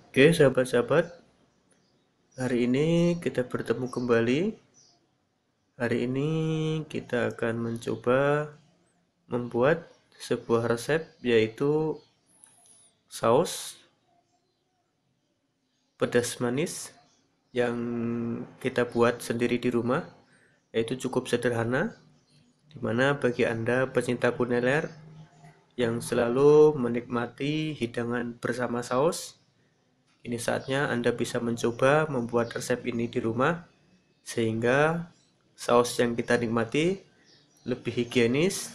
Oke, sahabat-sahabat, hari ini kita bertemu kembali. Hari ini kita akan mencoba membuat sebuah resep, yaitu saus pedas manis yang kita buat sendiri di rumah, yaitu cukup sederhana, dimana bagi Anda pecinta kuliner yang selalu menikmati hidangan bersama saus, ini saatnya Anda bisa mencoba membuat resep ini di rumah, sehingga saus yang kita nikmati lebih higienis,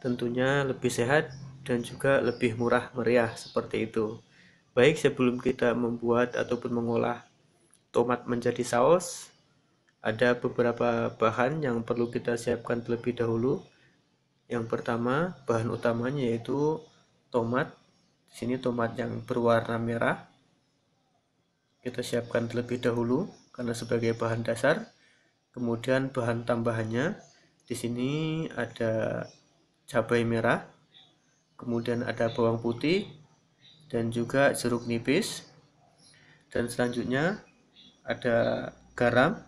tentunya lebih sehat, dan juga lebih murah meriah seperti itu. Baik, sebelum kita membuat ataupun mengolah tomat menjadi saus, ada beberapa bahan yang perlu kita siapkan terlebih dahulu. Yang pertama, bahan utamanya yaitu tomat. Di sini tomat yang berwarna merah. Kita siapkan terlebih dahulu karena sebagai bahan dasar. Kemudian bahan tambahannya di sini ada cabai merah, kemudian ada bawang putih dan juga jeruk nipis. Dan selanjutnya ada garam,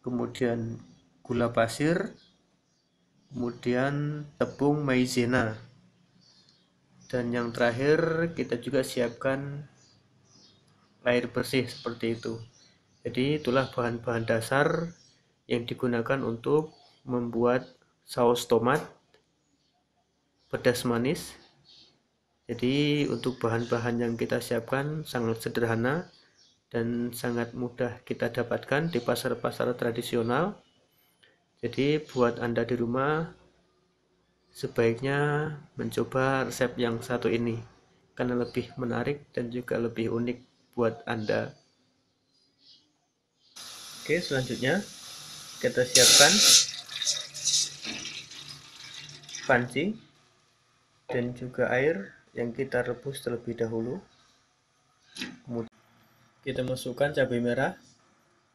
kemudian gula pasir, kemudian tepung maizena. Dan yang terakhir kita juga siapkan air bersih seperti itu. Jadi itulah bahan-bahan dasar yang digunakan untuk membuat saus tomat pedas manis. Jadi untuk bahan-bahan yang kita siapkan sangat sederhana dan sangat mudah kita dapatkan di pasar-pasar tradisional. Jadi buat Anda di rumah sebaiknya mencoba resep yang satu ini karena lebih menarik dan juga lebih unik buat Anda. Oke, selanjutnya kita siapkan panci dan juga air yang kita rebus terlebih dahulu. Kemudian kita masukkan cabai merah,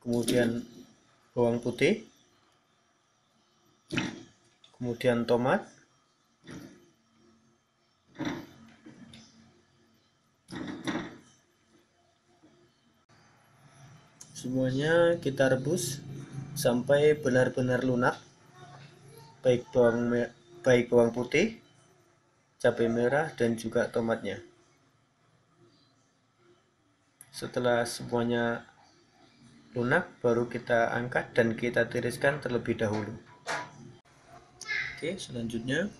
kemudian bawang putih, kemudian tomat, semuanya kita rebus sampai benar-benar lunak, baik bawang putih, cabai merah, dan juga tomatnya. Setelah semuanya lunak, baru kita angkat dan kita tiriskan terlebih dahulu. Oke, selanjutnya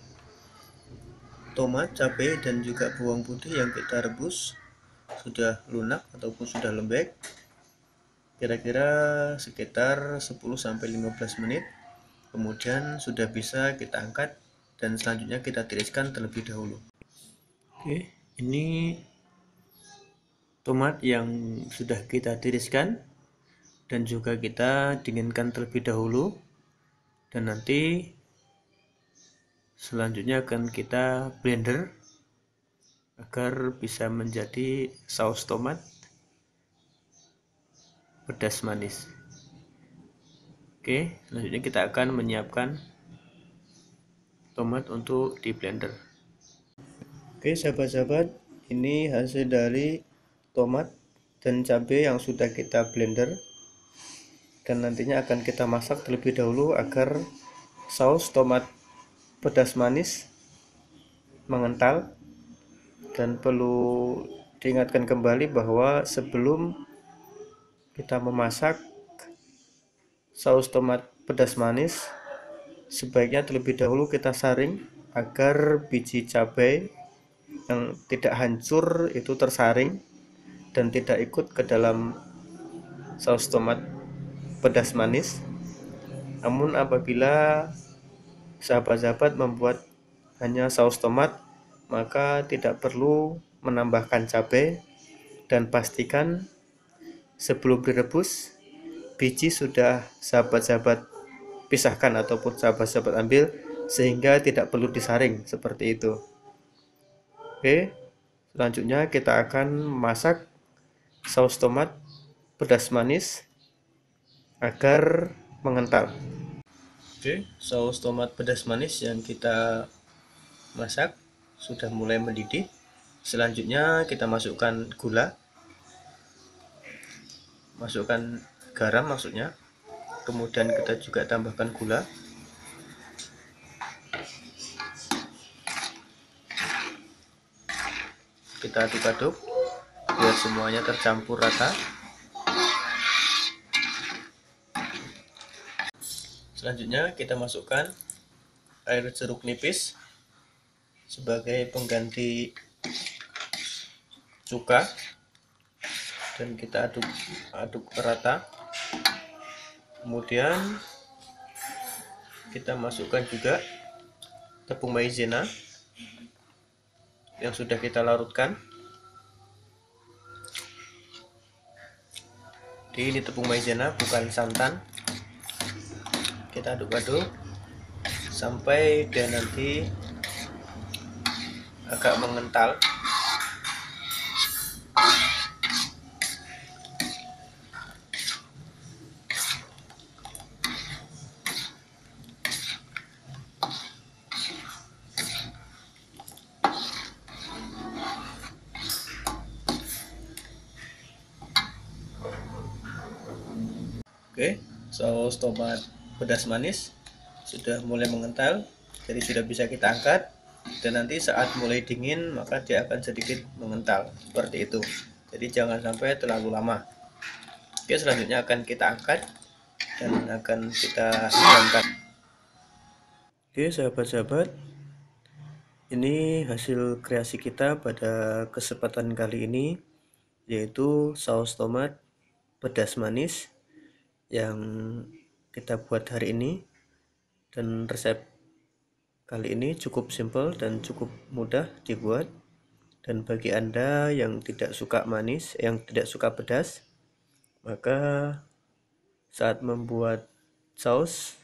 tomat, cabai, dan juga bawang putih yang kita rebus sudah lunak ataupun sudah lembek, kira-kira sekitar 10-15 menit. Kemudian sudah bisa kita angkat dan selanjutnya kita tiriskan terlebih dahulu. Oke, ini tomat yang sudah kita tiriskan dan juga kita dinginkan terlebih dahulu, dan nanti selanjutnya akan kita blender agar bisa menjadi saus tomat pedas manis. Oke, selanjutnya kita akan menyiapkan tomat untuk di blender. Oke, sahabat-sahabat, ini hasil dari tomat dan cabai yang sudah kita blender, dan nantinya akan kita masak terlebih dahulu agar saus tomat pedas manis mengental. Dan perlu diingatkan kembali bahwa sebelum kita memasak saus tomat pedas manis, sebaiknya terlebih dahulu kita saring agar biji cabai yang tidak hancur itu tersaring dan tidak ikut ke dalam saus tomat pedas manis. Namun apabila sahabat-sahabat membuat hanya saus tomat, maka tidak perlu menambahkan cabai, dan pastikan sebelum direbus biji sudah sahabat-sahabat pisahkan ataupun sahabat-sahabat ambil, sehingga tidak perlu disaring seperti itu. Oke, selanjutnya kita akan masak saus tomat pedas manis agar mengental. Oke, saus tomat pedas manis yang kita masak sudah mulai mendidih. Selanjutnya kita masukkan gula. masukkan garam maksudnya, kemudian kita juga tambahkan gula. Kita aduk-aduk biar semuanya tercampur rata. Selanjutnya kita masukkan air jeruk nipis sebagai pengganti cuka, dan kita aduk rata. Kemudian kita masukkan juga tepung maizena yang sudah kita larutkan. Jadi ini tepung maizena, bukan santan. Kita aduk-aduk sampai dia nanti agak mengental. Oke, saus tomat pedas manis sudah mulai mengental, jadi sudah bisa kita angkat. Dan nanti saat mulai dingin maka dia akan sedikit mengental seperti itu. Jadi jangan sampai terlalu lama. Oke, selanjutnya akan kita angkat dan akan kita hidangkan. Oke sahabat-sahabat, ini hasil kreasi kita pada kesempatan kali ini, yaitu saus tomat pedas manis yang kita buat hari ini. Dan resep kali ini cukup simple dan cukup mudah dibuat. Dan bagi Anda yang tidak suka manis, yang tidak suka pedas, maka saat membuat saus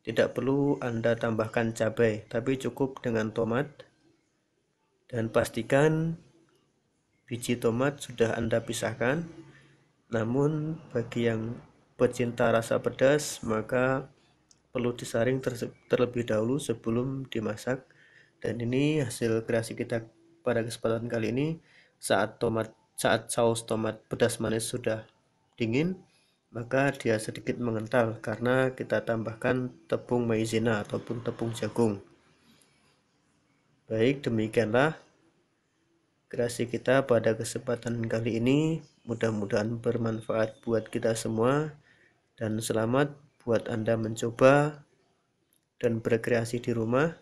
tidak perlu Anda tambahkan cabai, tapi cukup dengan tomat. Dan pastikan biji tomat sudah Anda pisahkan. Namun bagi yang pecinta rasa pedas, maka perlu disaring terlebih dahulu sebelum dimasak. Dan ini hasil kreasi kita pada kesempatan kali ini. Saat saus tomat pedas manis sudah dingin, maka dia sedikit mengental karena kita tambahkan tepung maizena ataupun tepung jagung. Baik, demikianlah kreasi kita pada kesempatan kali ini. Mudah-mudahan bermanfaat buat kita semua, dan selamat buat Anda mencoba dan berkreasi di rumah,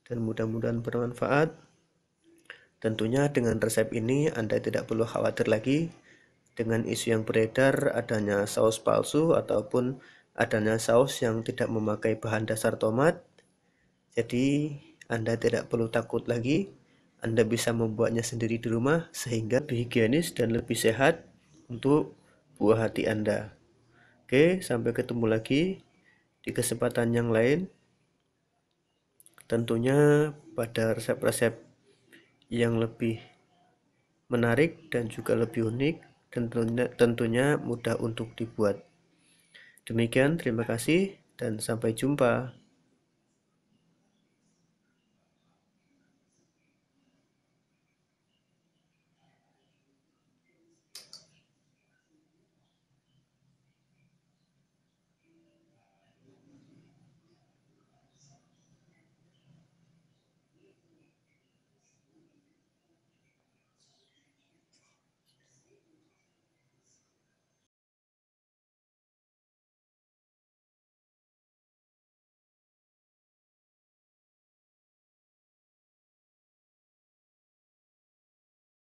dan mudah-mudahan bermanfaat. Tentunya dengan resep ini Anda tidak perlu khawatir lagi dengan isu yang beredar adanya saus palsu ataupun adanya saus yang tidak memakai bahan dasar tomat. Jadi Anda tidak perlu takut lagi. Anda bisa membuatnya sendiri di rumah sehingga lebih higienis dan lebih sehat untuk buah hati Anda. Oke, sampai ketemu lagi di kesempatan yang lain. Tentunya pada resep-resep yang lebih menarik dan juga lebih unik, dan tentunya mudah untuk dibuat. Demikian, terima kasih dan sampai jumpa.